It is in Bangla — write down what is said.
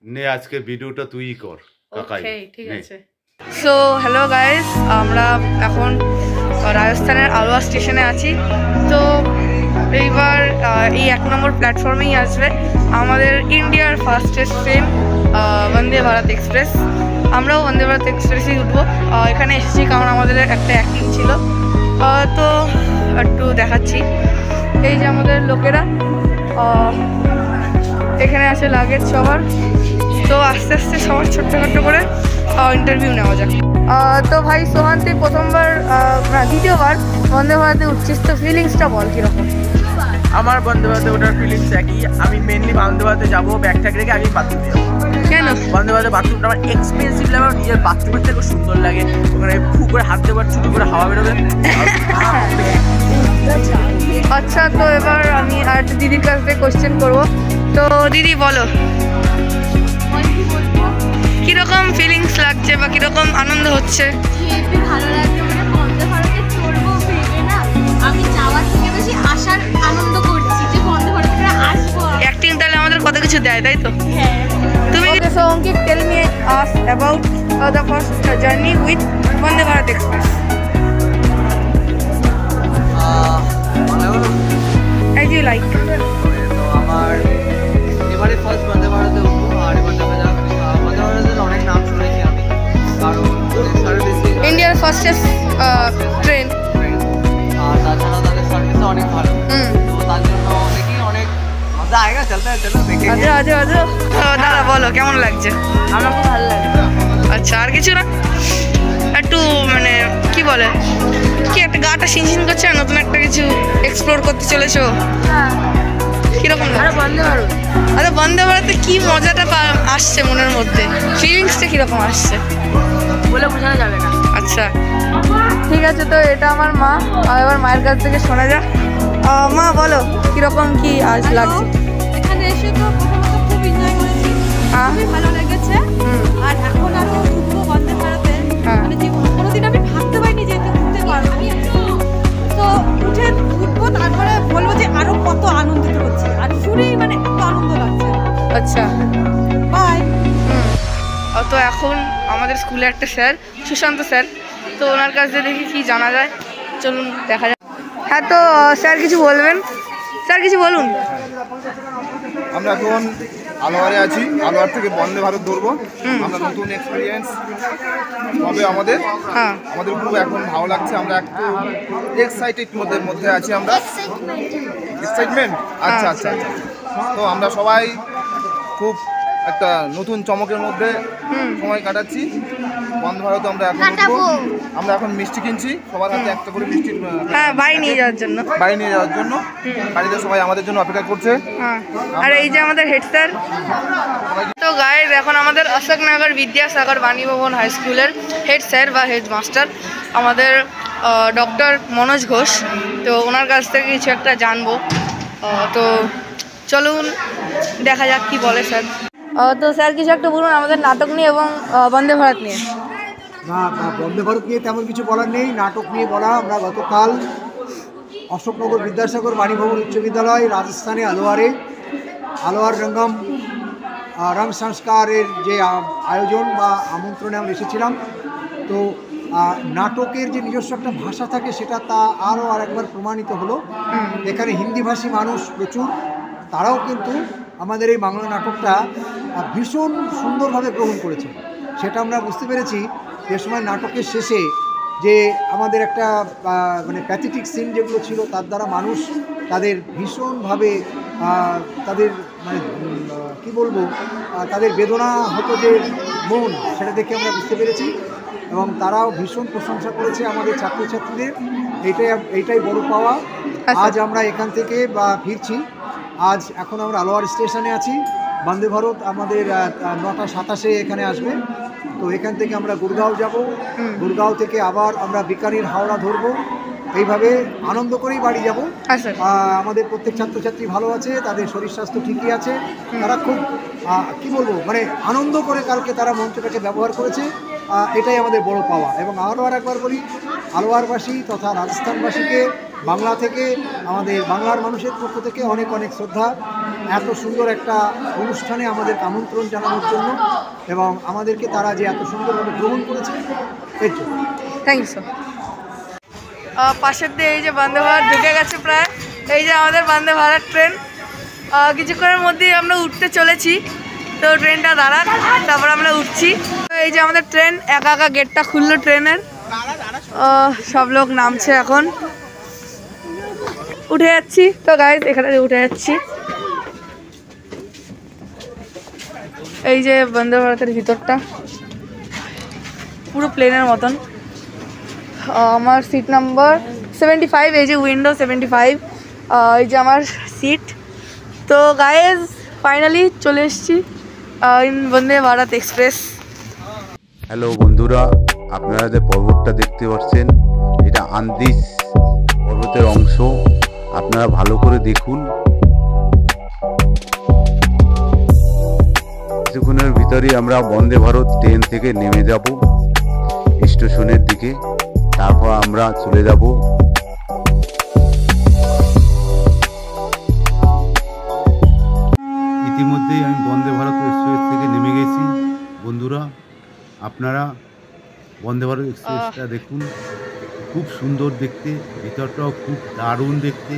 নে আজকে ভিডিওটা তুইই কর কাকাই। ওকে ঠিক আছে। সো হ্যালো গাইস, আমরা এখন রাজস্থানের আলওয়ার স্টেশনে আছি। তো এইবার এই 1 নম্বর প্ল্যাটফর্মেই আসবে আমাদের ইন্ডিয়ার ফাস্টেস্ট ট্রেন বন্দে ভারত এক্সপ্রেস। আমরাও বন্দে ভারত এক্সপ্রেসেই উঠবো। এখানে এসেছি কারণ আমাদের একটা অ্যাক্টিং ছিল, তো একটু দেখাচ্ছি। এই যে আমাদের লোকেরা, এখানে আছে লাগেজ সবার। তো আস্তে আস্তে সবার ছোট্ট করে ইন্টারভিউ নেওয়া যাক। তো ভাই সোহান, তুই প্রথমবার দ্বিতীয়বার বন্দে ভারতে উঠছিস, তো ফিলিংসটা বল কীরকম? আমার বন্দে ভারতে ওটার ফিলিংস একই। আমি মেনলি বন্দে ভারতে যাবো ব্যাগ ট্যাগ রেখে আমি বাথরুমে যাবো। কেন? বন্দে ভারতের বাথরুমটা আমার এক্সপেন্সিভ লাগে, আমার নিজের বাথরুমের থেকে সুন্দর লাগে। ওখানে ফু করে হাত দেবার ছোটো করে হাওয়া বেরোবে। আচ্ছা, তো এবার আমি আর দিদির কাছ থেকে কোশ্চেন করবো। তো দিদি বলো, কিরকম ফিলিংস লাগছে বা কিরকম আনন্দ হচ্ছে? ভালো লাগছে, মানে বন্দে ভারতে চড়বো ভেবে না আমি যাওয়ার থেকে বেশি আসার আনন্দ করছি যে বন্দে ভারতে আসবো। অ্যাক্টিং তাহলে আমাদের কত কিছু দেয়, তাই তো? হ্যাঁ। তুমি so Ankit, tell me us about the first journey with Vande Bharat Express. As you like. তো আমার এবারে ফার্স্ট বন্দে ভারতে উঠবো। আর এবার দেখা যাক, বন্দে ভারতের অনেক নাম শুনেছি আমি, কারণ সার্ভিসে ইন্ডিয়ার ফার্স্টেস্ট ট্রেন। আর তাছাড়া তাদের সার্ভিসও অনেক ভালো। তো তার জন্য অনেকেই অনেক মজা আয়েগা। চলতে দেখে দাদা বলো কেমন লাগছে? আমার খুব ভালো লাগে। আচ্ছা, আর কিছু না? একটু মানে কি বলে, কি একটা গাটা শিনশিন করছে, নতুন একটা কিছু এক্সপ্লোর করতে চলেছো, কিরকম লাগে? বন্দে ভারত, আরে বন্দে ভারতে কি মজাটা আসছে মনের মধ্যে, ফিলিংসটা কিরকম আসছে বলে বোঝানো যাবে না। আচ্ছা ঠিক আছে, তো এটা আমার মা, আর এবার মায়ের কাছ থেকে শোনা যাক। মা বলো কিরকম কি আজ লাগছে? এখানে এসে তো প্রথমত খুব এনজয় করেছি, খুবই ভালো লেগেছে। আর এখন আরো উঠবো বন্দে ভারতে, মানে জীবন কোনোদিন আমি ভাবতে পারিনি যে এতে উঠতে পারবো। তো উঠবো, তারপরে বলবো যে আরো কত আনন্দিত হচ্ছে, আর শুনেই মানে একটু আনন্দ লাগছে। আচ্ছা বাই। তো এখন আমাদের স্কুলে একটা স্যার, সুশান্ত স্যার, তো ওনার কাছ থেকে দেখি কি জানা যায়, চলুন দেখা যাক। হ্যাঁ, তো স্যার কিছু বলবেন? স্যার কিছু বলুন। আমরা এখন আলোয়ারে আছি, আলোয়ার থেকে বন্দে ভারত ধরবো। আমরা নতুন এক্সপিরিয়েন্স হবে আমাদের। হ্যাঁ, আমাদের খুব এখন ভালো লাগছে, আমরা একটু এক্সাইটেড মধ্যে আছি আমরা। এক্সাইটমেন্ট। আচ্ছা আচ্ছা আচ্ছা। তো আমরা সবাই খুব একটা নতুন চমকের মধ্যে সময় কাটাচ্ছি। বন্দে ভারত আমরা এখন উঠবো। আমরা এখন মিষ্টি কিনছি, সবার হাতে একটা করে মিষ্টি, হ্যাঁ, বাড়ি নিয়ে যাওয়ার জন্য। বাড়ি নিয়ে যাওয়ার জন্য। বাড়িতে সবাই আমাদের জন্য অপেক্ষা করছে। হ্যাঁ, আর এই যে আমাদের হেড স্যার। তো গাইজ, এখন আমাদের অশোকনগর বিদ্যাসাগর বাণীভবন হাই স্কুলের হেড স্যার বা হেড মাস্টার আমাদের ডক্টর মনোজ ঘোষ। তো ওনার কাছ থেকে কিছু একটা জানবো। তো চলুন দেখা যাক কি বলে স্যার। তো স্যার কিছু একটা বলুন আমাদের নাটক নিয়ে এবং বন্দে ভারত নিয়ে। না, বন্দে ভারত নিয়ে তেমন কিছু বলার নেই, নাটক নিয়ে বলা। আমরা গতকাল অশোকনগর বিদ্যাসাগর বাণীভবন উচ্চ বিদ্যালয় রাজস্থানে আলোয়ার রং সংস্কারের যে আয়োজন বা আমন্ত্রণে আমরা এসেছিলাম। তো নাটকের যে নিজস্ব একটা ভাষা থাকে সেটা আরও একবার প্রমাণিত হলো। এখানে হিন্দিভাষী মানুষ প্রচুর, তারাও কিন্তু আমাদের এই বাংলা নাটকটা ভীষণ সুন্দরভাবে গ্রহণ করেছে। সেটা আমরা বুঝতে পেরেছি যে সময় নাটকের শেষে যে আমাদের একটা মানে প্যাথেটিক সিন যেগুলো ছিল, তার দ্বারা মানুষ তাদের ভীষণভাবে তাদের মানে কী বলবো, তাদের বেদনা হতো যে মন, সেটা দেখে আমরা বুঝতে পেরেছি। এবং তারাও ভীষণ প্রশংসা করেছে আমাদের ছাত্রছাত্রীদের। এইটাই বড় পাওয়া। আজ আমরা এখান থেকে ফিরছি। এখন আমরা আলোয়ার স্টেশনে আছি। বন্দে ভারত আমাদের 9:27 এখানে আসবে। তো এখান থেকে আমরা গুরগাঁও যাব, গুরগাঁও থেকে আবার আমরা বিকানির হাওড়া ধরবো। এইভাবে আনন্দ করেই বাড়ি যাব। আমাদের প্রত্যেক ছাত্রছাত্রী ভালো আছে, তাদের শরীর স্বাস্থ্য ঠিকই আছে। তারা খুব কি বলবো, মানে আনন্দ করে কালকে তারা মঞ্চটাকে ব্যবহার করেছে। এটাই আমাদের বড় পাওয়া। এবং আরও একবার বলি, আলোয়ারবাসী তথা রাজস্থানবাসীকে বাংলা থেকে, আমাদের বাংলার মানুষের পক্ষ থেকে অনেক অনেক শ্রদ্ধা এত সুন্দর একটা অনুষ্ঠানে আমাদের আমন্ত্রণ জানানোর জন্য এবং আমাদেরকে তারা যে এত সুন্দরভাবে গ্রহণ করেছে এর জন্য থ্যাংক ইউ স্যার। পাশের দিয়ে এই যে বন্দে ভারত ঢুকে গেছে প্রায়, এই যে আমাদের বন্দে ভারত ট্রেন। কিছুক্ষণের মধ্যেই আমরা উঠতে চলেছি, তো ট্রেনটা দাঁড়ান, তারপর আমরা উঠছি। তো এই যে আমাদের ট্রেন একা একা গেটটা খুললো ট্রেনের, সব লোক নামছে, এখন উঠে যাচ্ছি। তো গাইজ এখানে উঠে যাচ্ছি, এই যে বন্দে ভারতের ভিতরটা পুরো প্লেনের মতন। আমার সিট নাম্বার 75, এই যে উইন্ডো 75, এই যে আমার সিট। তো গাইজ ফাইনালি চলে এসেছি in Vande Bharat express. Hello বন্ধুরা, আপনারা যে পর্বতটা দেখতে পাচ্ছেন এটা আন্দিজ পর্বতের অংশ, আপনারা ভালো করে দেখুন। কিছুক্ষণের ভিতরেই আমরা বন্দে ভারত ট্রেন থেকে নেমে যাব স্টেশনের দিকে, তারপর আমরা চলে যাব ইতিমধ্যেই আমি বন্দে ভারত এক্সপ্রেস থেকে নেমে গেছি। বন্ধুরা আপনারা বন্দে ভারত এক্সপ্রেসটা দেখুন, খুব সুন্দর দেখতে, ভিতরটাও খুব দারুণ দেখতে।